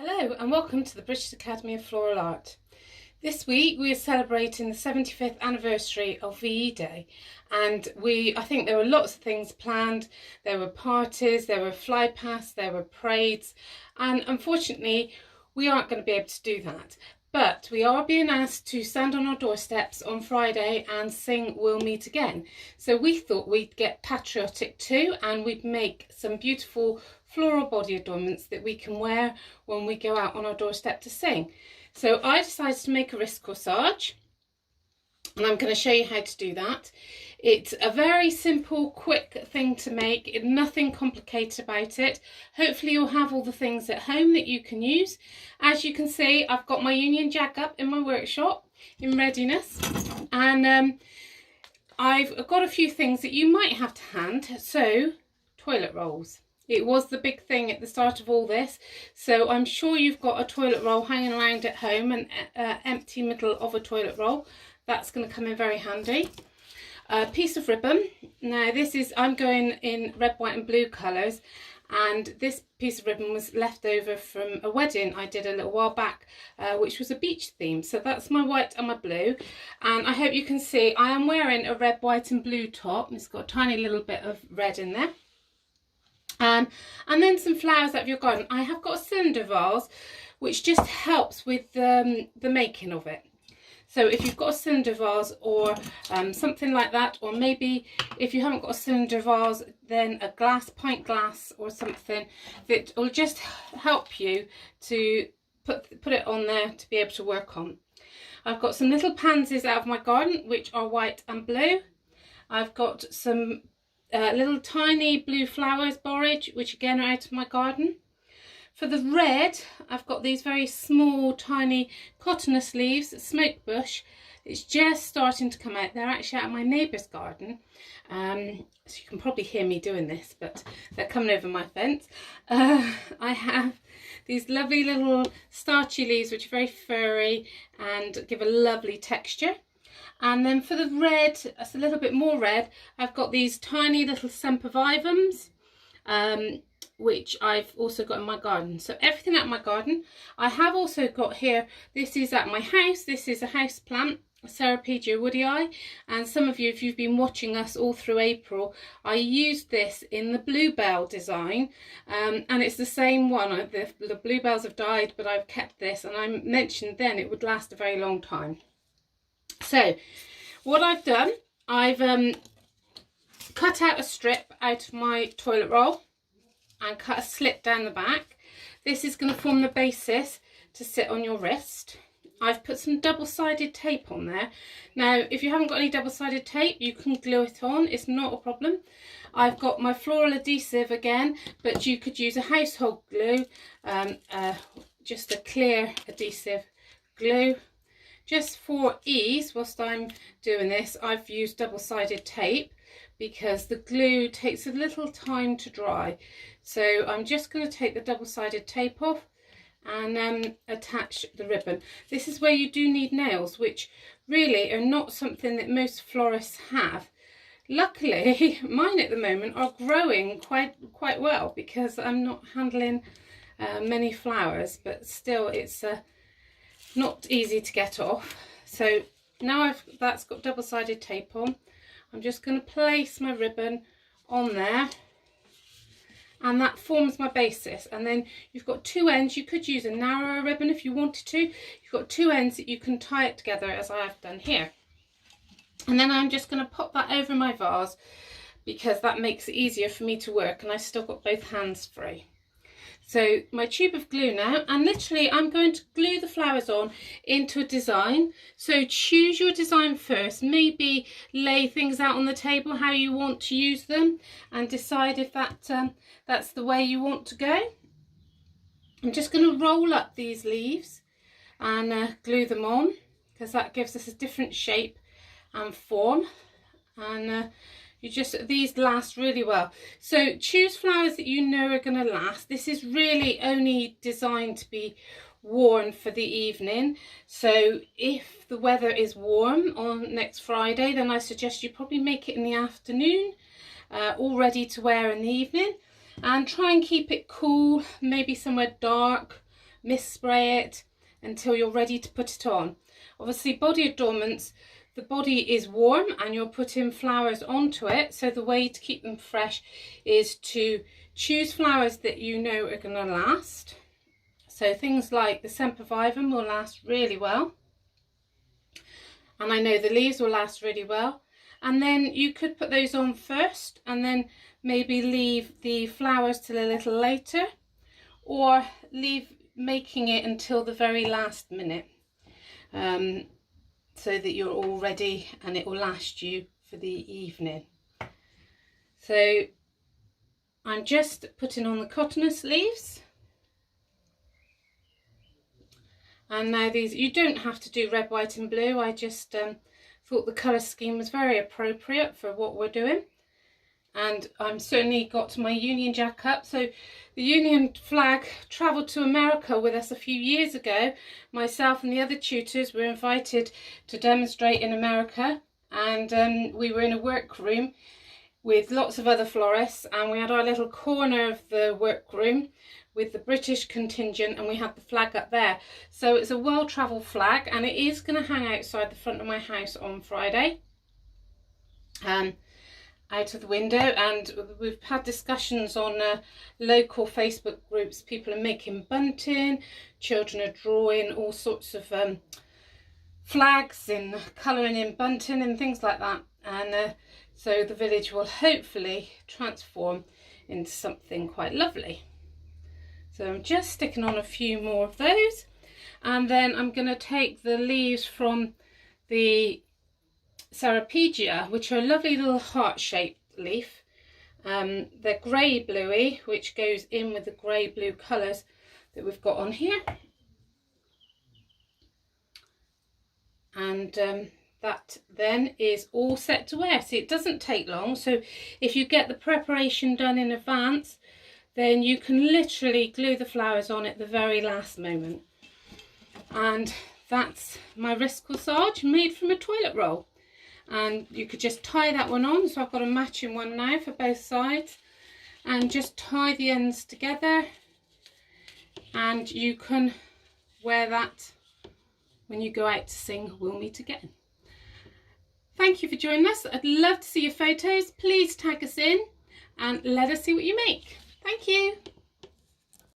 Hello and welcome to the British Academy of Floral Art. This week we are celebrating the 75th anniversary of VE Day, and I think there were lots of things planned. There were parties, there were fly pasts, there were parades, and unfortunately we aren't going to be able to do that. But we are being asked to stand on our doorsteps on Friday and sing We'll Meet Again. So we thought we'd get patriotic too, and we'd make some beautiful floral body adornments that we can wear when we go out on our doorstep to sing. So I decided to make a wrist corsage, and I'm going to show you how to do that. It's a very simple, quick thing to make, nothing complicated about it. Hopefully you'll have all the things at home that you can use. As you can see, I've got my Union Jack up in my workshop in readiness, and I've got a few things that you might have to hand. So toilet rolls. It was the big thing at the start of all this, so I'm sure you've got a toilet roll hanging around at home, an empty middle of a toilet roll. That's going to come in very handy. A piece of ribbon. Now I'm going in red, white and blue colours, and this piece of ribbon was left over from a wedding I did a little while back, which was a beach theme. So that's my white and my blue, and I hope you can see I am wearing a red, white and blue top. It's got a tiny little bit of red in there. And then some flowers out of your garden. I have got a cylinder vase which just helps with the making of it. So if you've got a cylinder vase or something like that, or maybe if you haven't got a cylinder vase, then a pint glass or something that will just help you to put it on there to be able to work on. I've got some little pansies out of my garden which are white and blue. I've got some little tiny blue flowers, borage, which again are out of my garden. For the red, I've got these very small, tiny cotinus leaves, smoke bush. It's just starting to come out. They're actually out of my neighbour's garden. So you can probably hear me doing this, but they're coming over my fence. I have these lovely little starchy leaves, which are very furry and give a lovely texture. And then for the red, that's a little bit more red, I've got these tiny little sempervivums, which I've also got in my garden. So everything out of my garden. I have also got here, this is at my house, this is a house plant, Ceropedia woodii, and some of you, if you've been watching us all through April, I used this in the bluebell design, and it's the same one. The bluebells have died, but I've kept this, and I mentioned then it would last a very long time. So what I've done, I've cut out a strip out of my toilet roll and cut a slit down the back. This is going to form the basis to sit on your wrist. I've put some double-sided tape on there. Now if you haven't got any double-sided tape, you can glue it on, it's not a problem. I've got my floral adhesive again, but you could use a household glue, just a clear adhesive glue. Just for ease, whilst I'm doing this, I've used double-sided tape because the glue takes a little time to dry. So I'm just going to take the double-sided tape off and attach the ribbon. This is where you do need nails, which really are not something that most florists have. Luckily, mine at the moment are growing quite well because I'm not handling many flowers, but still it's not easy to get off. So now that's got double-sided tape on, I'm just going to place my ribbon on there, and that forms my basis. And then you've got two ends. You could use a narrower ribbon if you wanted to. You've got two ends that you can tie it together as I have done here. And then I'm just going to pop that over my vase because that makes it easier for me to work, and I've still got both hands free. So my tube of glue now, and literally I'm going to glue the flowers on into a design. So choose your design first, maybe lay things out on the table how you want to use them, and decide if that's the way you want to go. I'm just going to roll up these leaves and glue them on, because that gives us a different shape and form, and these last really well. So choose flowers that you know are going to last. This is really only designed to be worn for the evening. So if the weather is warm on next Friday, then I suggest you probably make it in the afternoon, all ready to wear in the evening, and try and keep it cool, maybe somewhere dark mist spray it until you're ready to put it on. Obviously body adornments, the body is warm and you're putting flowers onto it, so the way to keep them fresh is to choose flowers that you know are going to last. So things like the Sempervivum will last really well, and I know the leaves will last really well. And then you could put those on first and then maybe leave the flowers till a little later, or leave making it until the very last minute, so that you're all ready and it will last you for the evening. So I'm just putting on the cottonnus leaves. And now these, you don't have to do red, white and blue. I just thought the colour scheme was very appropriate for what we're doing. And I'm certainly got my Union Jack up. So the Union flag travelled to America with us a few years ago. Myself and the other tutors were invited to demonstrate in America, and we were in a workroom with lots of other florists, and we had our little corner of the workroom with the British contingent, and we had the flag up there. So it's a well-travelled flag, and it is going to hang outside the front of my house on Friday, out of the window. And we've had discussions on local Facebook groups. People are making bunting, children are drawing all sorts of flags and colouring in bunting and things like that, and so the village will hopefully transform into something quite lovely. So I'm just sticking on a few more of those, and then I'm going to take the leaves from the Ceropegia, which are a lovely little heart-shaped leaf. They're grey bluey, which goes in with the grey blue colours that we've got on here, and that then is all set to wear. So it doesn't take long, so if you get the preparation done in advance, then you can literally glue the flowers on at the very last moment. And that's my wrist corsage made from a toilet roll. And you could just tie that one on. So I've got a matching one now for both sides. And just tie the ends together. And you can wear that when you go out to sing We'll Meet Again. Thank you for joining us. I'd love to see your photos. Please tag us in and let us see what you make. Thank you.